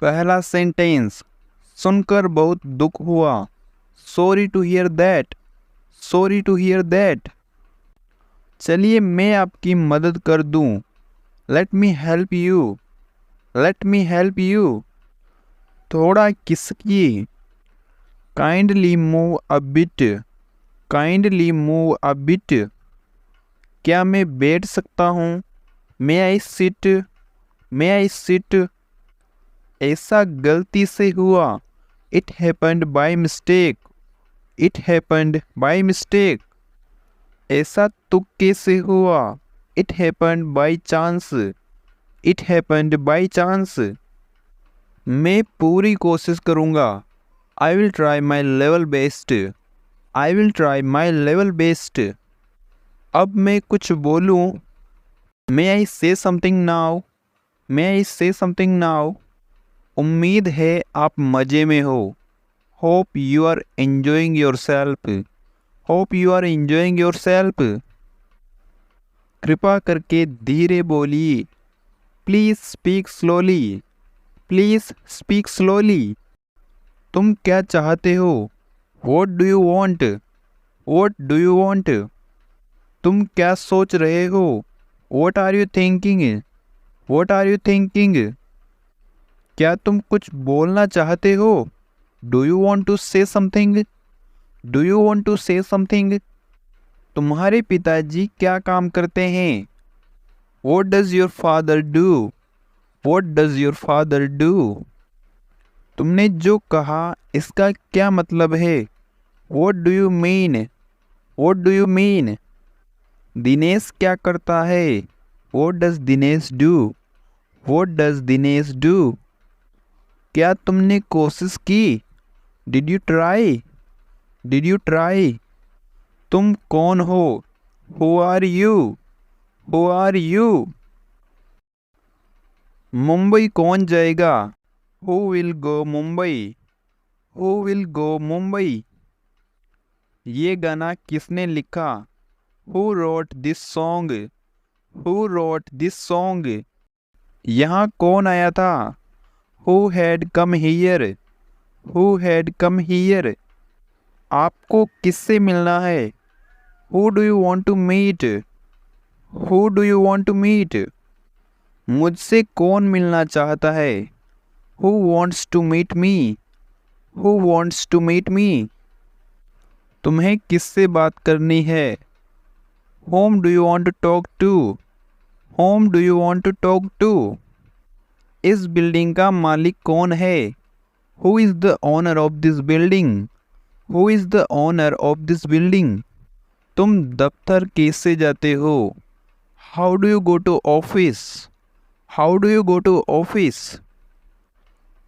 पहला सेंटेंस, सुनकर बहुत दुख हुआ। Sorry to hear that. Sorry to hear that. चलिए मैं आपकी मदद कर दूं। Let me help you. Let me help you. थोड़ा खिसकिए। Kindly move a bit. Kindly move a bit. क्या मैं बैठ सकता हूँ? May I sit. May I sit. ऐसा गलती से हुआ। It happened by mistake. It happened by mistake. ऐसा तुक्के से हुआ। It happened by chance. It happened by chance. मैं पूरी कोशिश करूँगा। I will try my level best. I will try my level best. अब मैं कुछ बोलूँ? मे आई से समथिंग नाउ। मे आई से समथिंग नाउ। उम्मीद है आप मज़े में हो। Hope you are enjoying yourself. Hope you are enjoying yourself. कृपा करके धीरे बोलिए। Please speak slowly. Please speak slowly. तुम क्या चाहते हो? What do you want? What do you want? तुम क्या सोच रहे हो? What are you thinking? What are you thinking? क्या तुम कुछ बोलना चाहते हो? Do you want to say something? Do you want to say something? तुम्हारे पिताजी क्या काम करते हैं? What does your father do? What does your father do? तुमने जो कहा इसका क्या मतलब है? What do you mean? What do you mean? Dinesh क्या करता है? What does Dinesh do? What does Dinesh do? क्या तुमने कोशिश की? Did you try? Did you try? तुम कौन हो? Who are you? Who are you? Mumbai कौन जाएगा? Who will go Mumbai? Who will go Mumbai? ये गाना किसने लिखा? Who wrote this song? Who wrote this song? यहाँ कौन आया था? Who had come here? Who had come here? आपको किससे मिलना है? Who do you want to meet? Who do you want to meet? मुझसे कौन मिलना चाहता है? Who wants to meet me? Who wants to meet me? तुम्हें किससे बात करनी है? Whom do you want to talk to? Home do you want to talk to? इस बिल्डिंग का मालिक कौन है? Who is the owner of this building? Who is the owner of this building? तुम दफ्तर कैसे जाते हो? How do you go to office? How do you go to office?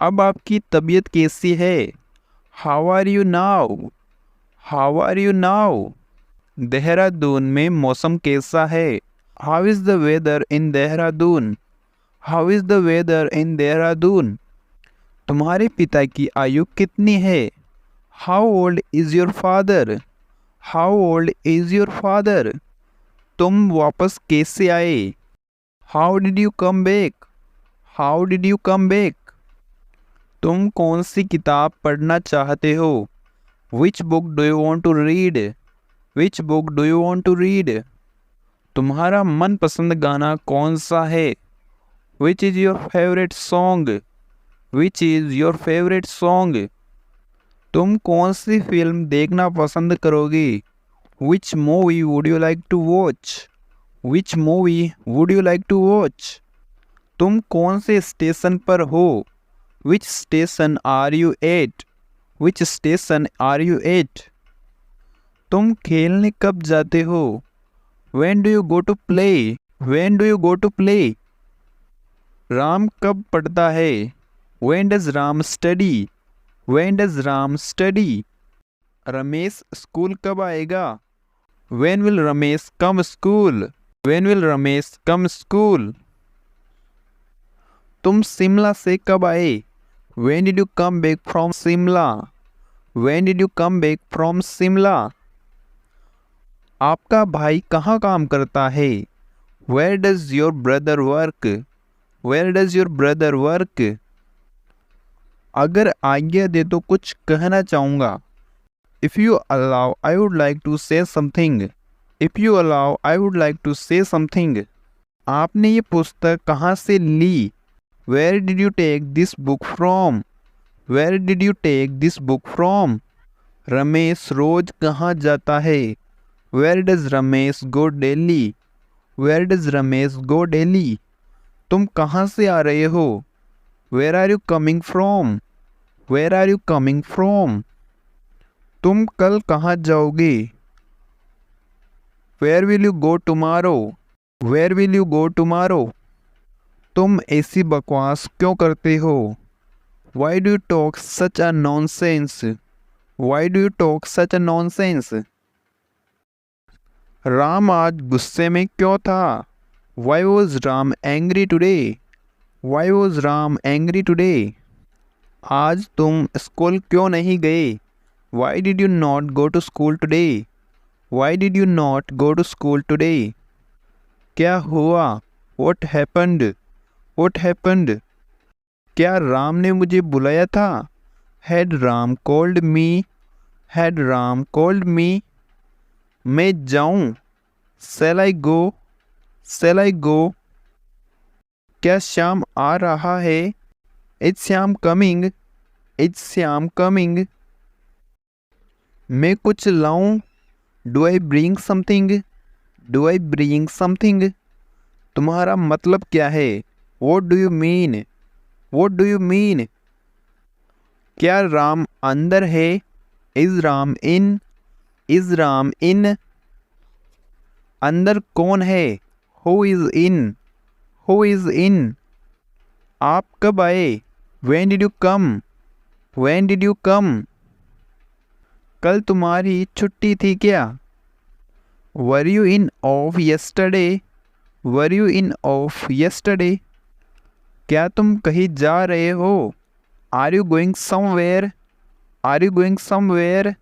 अब आपकी तबीयत कैसी है? How are you now? How are you now? Dehradun में मौसम कैसा है? How is the weather in Dehradun? How is the weather in Dehradun? तुम्हारे पिता की आयु कितनी है? How old is your father? How old is your father? तुम वापस कैसे आए? How did you come back? How did you come back? तुम कौन सी किताब पढ़ना चाहते हो? Which book do you want to read? Which book do you want to read? तुम्हारा मनपसंद गाना कौन सा है? Which is your favourite song? Which is your favourite song? तुम कौन सी फिल्म देखना पसंद करोगी? Which movie would you like to watch? Which movie would you like to watch? तुम कौन से स्टेशन पर हो? Which station are you at? Which station are you at? तुम खेलने कब जाते हो? When do you go to play? When do you go to play? Ram कब पढ़ता है? When does Ram study? When does Ram study? Ramesh school कब आएगा? When will Ramesh come school? When will Ramesh come school? तुम शिमला से कब आए? When did you come back from Shimla? When did you come back from Shimla? आपका भाई कहाँ काम करता है? Where does your brother work? Where does your brother work? अगर आज्ञा दे तो कुछ कहना चाहूँगा। If you allow I would like to say something. If you allow I would like to say something. आपने ये पुस्तक कहाँ से ली? Where did you take this book from? Where did you take this book from? Ramesh रोज कहाँ जाता है? Where does Ramesh go daily? Where does Ramesh go daily? तुम कहाँ से आ रहे हो? Where are you coming from? Where are you coming from? तुम कल कहाँ जाओगे? Where will you go tomorrow? Where will you go tomorrow? तुम ऐसी बकवास क्यों करते हो? Why do you talk such a nonsense? Why do you talk such a nonsense? Ram आज गुस्से में क्यों था? Why was Ram angry today? Why was Ram angry today? आज तुम स्कूल क्यों नहीं गए? Why did you not go to school today? Why did you not go to school today? क्या हुआ? What happened? What happened? क्या राम ने मुझे बुलाया था? Had Ram called me? Had Ram called me? मैं जाऊं? Shall I go? Shall I go? क्या श्याम आ रहा है? Is Shyam coming? Is Shyam coming? मैं कुछ लाऊं? Do I bring something? Do I bring something? तुम्हारा मतलब क्या है? What do you mean? What do you mean? क्या राम अंदर है? Is Ram in? Is Ram in? अंदर कौन है? Who is in? Who is in? आप कब आए? When did you come? When did you come? कल तुम्हारी छुट्टी थी क्या? Were you in off yesterday? Were you in off yesterday? क्या तुम कहीं जा रहे हो? Are you going somewhere? Are you going somewhere?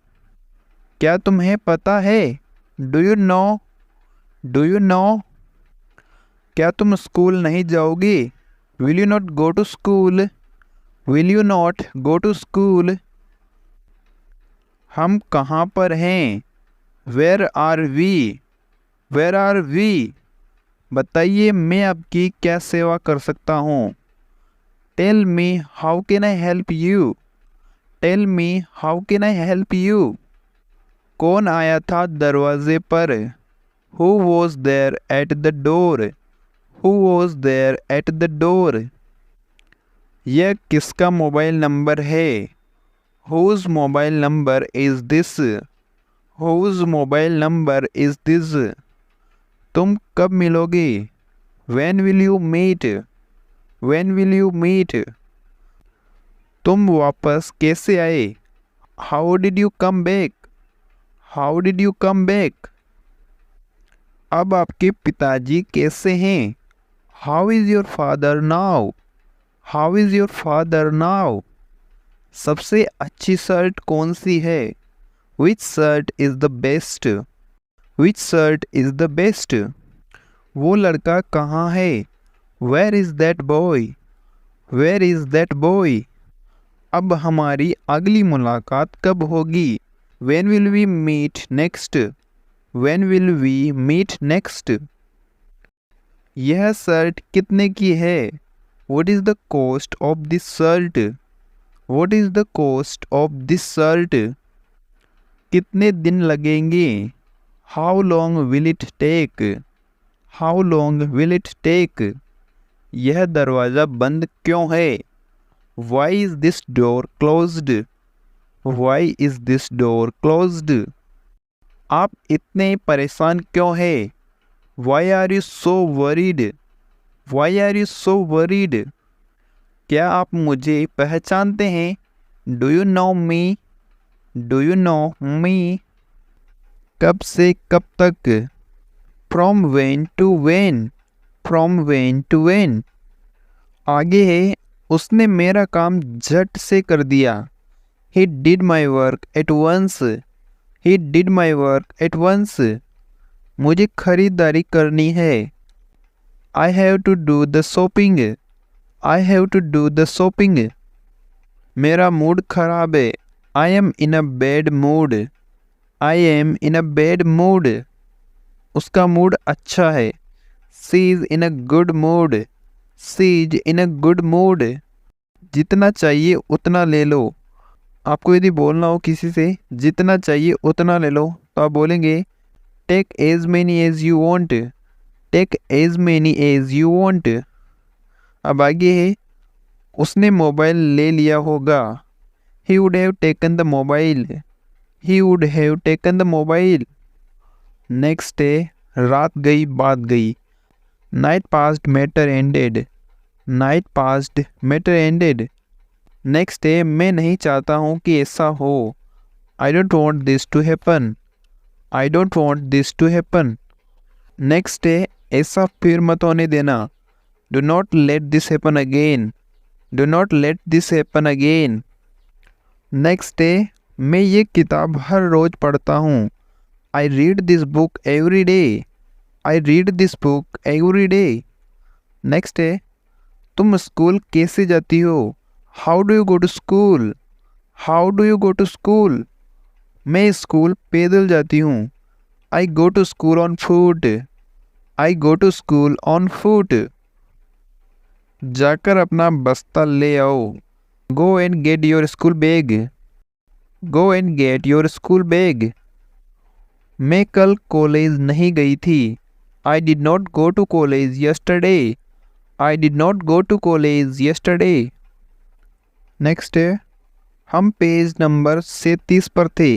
क्या तुम्हें पता है? Do you know? Do you know? क्या तुम स्कूल नहीं जाओगे? Will you not go to school? Will you not go to school? हम कहाँ पर हैं? Where are we? Where are we? बताइए मैं आपकी क्या सेवा कर सकता हूँ? Tell me how can I help you? Tell me how can I help you? कौन आया था दरवाजे पर? Who was there at the door? Who was there at the door? यह किसका मोबाइल नंबर है? Whose mobile number is this? Whose mobile number is this? तुम कब मिलोगे? When will you meet? When will you meet? तुम वापस कैसे आए? How did you come back? How did you come back? अब आपके पिताजी कैसे हैं? How is your father now? How is your father now? सबसे अच्छी शर्ट कौन सी है? Which shirt is the best? Which shirt is the best? वो लड़का कहाँ है? Where is that boy? Where is that boy? अब हमारी अगली मुलाकात कब होगी? When will we meet next? When will we meet next? यह शर्ट कितने की है? What is the cost of this shirt? What is the cost of this shirt? कितने दिन लगेंगे? How long will it take? How long will it take? यह दरवाज़ा बंद क्यों है? Why is this door closed? Why is this door closed? आप इतने परेशान क्यों हैं? Why are you so worried? Why are you so worried? क्या आप मुझे पहचानते हैं? Do you know me? Do you know me? कब से कब तक? From when to when? From when to when? आगे है, उसने मेरा काम झट से कर दिया. He did my work at once. He did my work at once. मुझे खरीदारी करनी है. I have to do the shopping. I have to do the shopping. मेरा मूड खराब है। I am in a bad mood. I am in a bad mood. उसका mood अच्छा है। She is in a good mood. She is in a good mood. जितना चाहिए उतना ले लो। आपको यदि बोलना हो किसी से जितना चाहिए उतना ले लो तो आप बोलेंगे take as many as you want. Take as many as you want. अब आगे है उसने मोबाइल ले लिया होगा। He would have taken the mobile. He would have taken the mobile. Next है रात गई बात गई। Night past matter ended. Night past matter ended. Next है मैं नहीं चाहता हूँ कि ऐसा हो। I don't want this to happen. I don't want this to happen. Next है ऐसा फिर मत होने देना। Do not let this happen again. Do not let this happen again. Next है मैं ये किताब हर रोज़ पढ़ता हूँ। I read this book every day. I read this book every day. Next है तुम स्कूल कैसे जाती हो। How do you go to school. How do you go to school. मैं स्कूल पैदल जाती हूँ। I go to school on foot. I go to school on foot. जाकर अपना बस्ता ले आओ। Go and get your school bag. Go and get your school bag. मैं कल कॉलेज नहीं गई थी। I did not go to college yesterday. I did not go to college yesterday. Next है हम पेज नंबर 37 पर थे।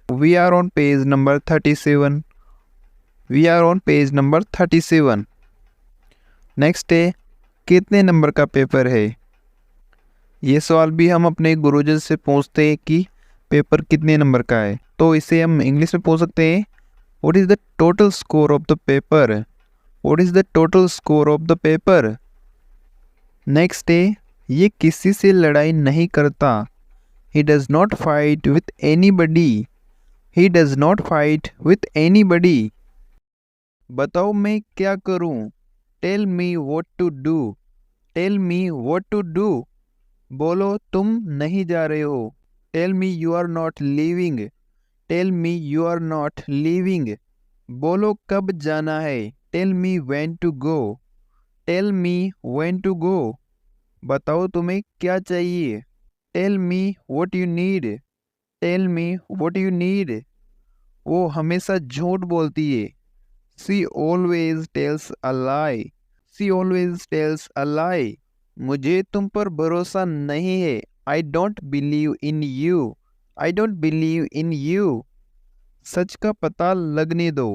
We are on page number 37। We are on page number 37। Next है कितने नंबर का पेपर है। ये सवाल भी हम अपने गुरुजी से पूछते हैं कि पेपर कितने नंबर का है, तो इसे हम इंग्लिश में पूछ सकते हैं what is the total score of the paper. What is the total score of the paper. Next है ये किसी से लड़ाई नहीं करता। He does not fight with anybody. He does not fight with anybody. बताओ मैं क्या करूं। Tell me what to do. Tell me what to do. बोलो तुम नहीं जा रहे हो। Tell me you are not leaving. Tell me you are not leaving. बोलो कब जाना है। Tell me when to go. Tell me when to go. बताओ तुम्हें क्या चाहिए। Tell me what you need. Tell me what you need. वो हमेशा झूठ बोलती है। She always tells a lie. She always tells a lie. मुझे तुम पर भरोसा नहीं है। I don't believe in you. I don't believe in you. सच का पता लगने दो।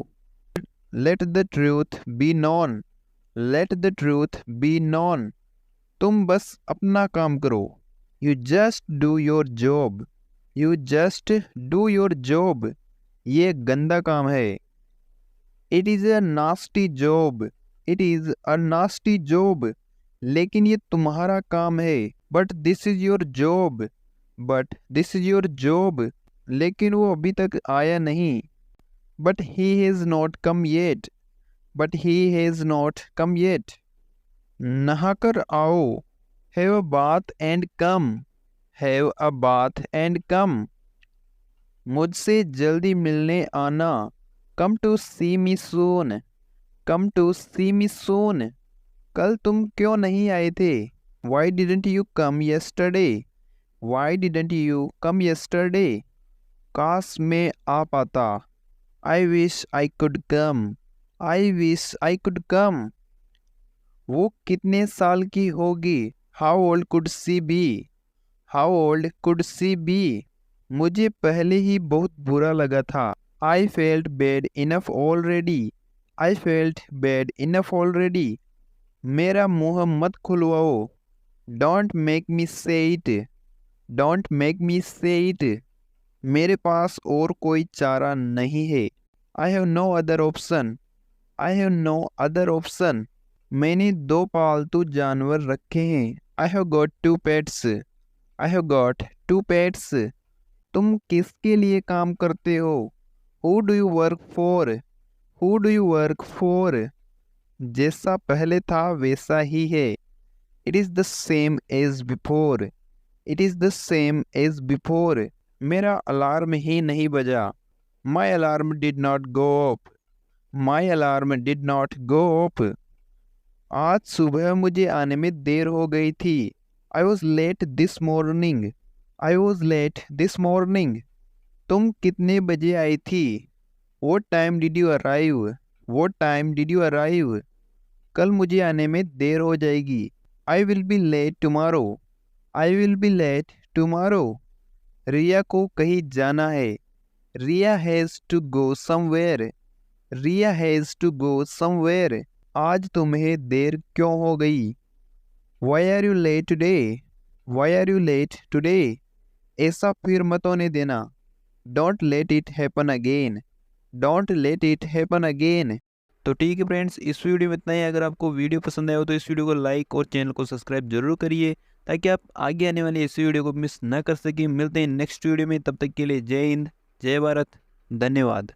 Let the truth B non. Late the truth B non. तुम बस अपना काम करो। You just do your job. You just do your job. ये गंदा काम है। It is a nasty job. It is a nasty job. लेकिन ये तुम्हारा काम है। But this is your job. But this is your job. लेकिन वो अभी तक आया नहीं। But he has not come yet. But he has not come yet. नहाकर आओ। Have a bath and come. Have a bath and come. मुझसे जल्दी मिलने आना। Come to see me soon. Come to see me soon. कल तुम क्यों नहीं आए थे। Why didn't you come yesterday. Why didn't you come yesterday. काश मैं आ पाता। I wish I could come. I wish I could come. वो कितने साल की होगी। How old could she be. How old could she be. मुझे पहले ही बहुत बुरा लगा था। I felt bad enough already. I felt bad enough already. मेरा मुंह मत खुलवाओ। डोंट मेक मी से इट। डोंट मेक मी से इट। मेरे पास और कोई चारा नहीं है। I have no other option. I have no other option. मैंने 2 पालतू जानवर रखे हैं। I have got 2 pets. I have got 2 pets. तुम किसके लिए काम करते हो। Who do you work for. Who do you work for. जैसा पहले था वैसा ही है। It is the same as before. It is the same as before, मेरा अलार्म ही नहीं बजा। माई alarm did not go off, my alarm did not go off. आज सुबह मुझे आने में देर हो गई थी। I was late this morning, I was late this morning. तुम कितने बजे आई थी? What time did you arrive, What time did you arrive. कल मुझे आने में देर हो जाएगी। I will be late tomorrow, I will be late tomorrow. Riya को कहीं जाना है। Riya has to go somewhere, Riya has to go somewhere. आज तुम्हें देर क्यों हो गई? Why are you late today, why are you late today. ऐसा फिर मत होने देना। Don't let it happen again, don't let it happen again. तो ठीक है फ्रेंड्स, इस वीडियो में इतना ही। अगर आपको वीडियो पसंद आया हो तो इस वीडियो को लाइक और चैनल को सब्सक्राइब जरूर करिए, ताकि आप आगे आने वाली इस वीडियो को मिस न कर सकें। मिलते हैं नेक्स्ट वीडियो में, तब तक के लिए जय हिंद, जय भारत, धन्यवाद।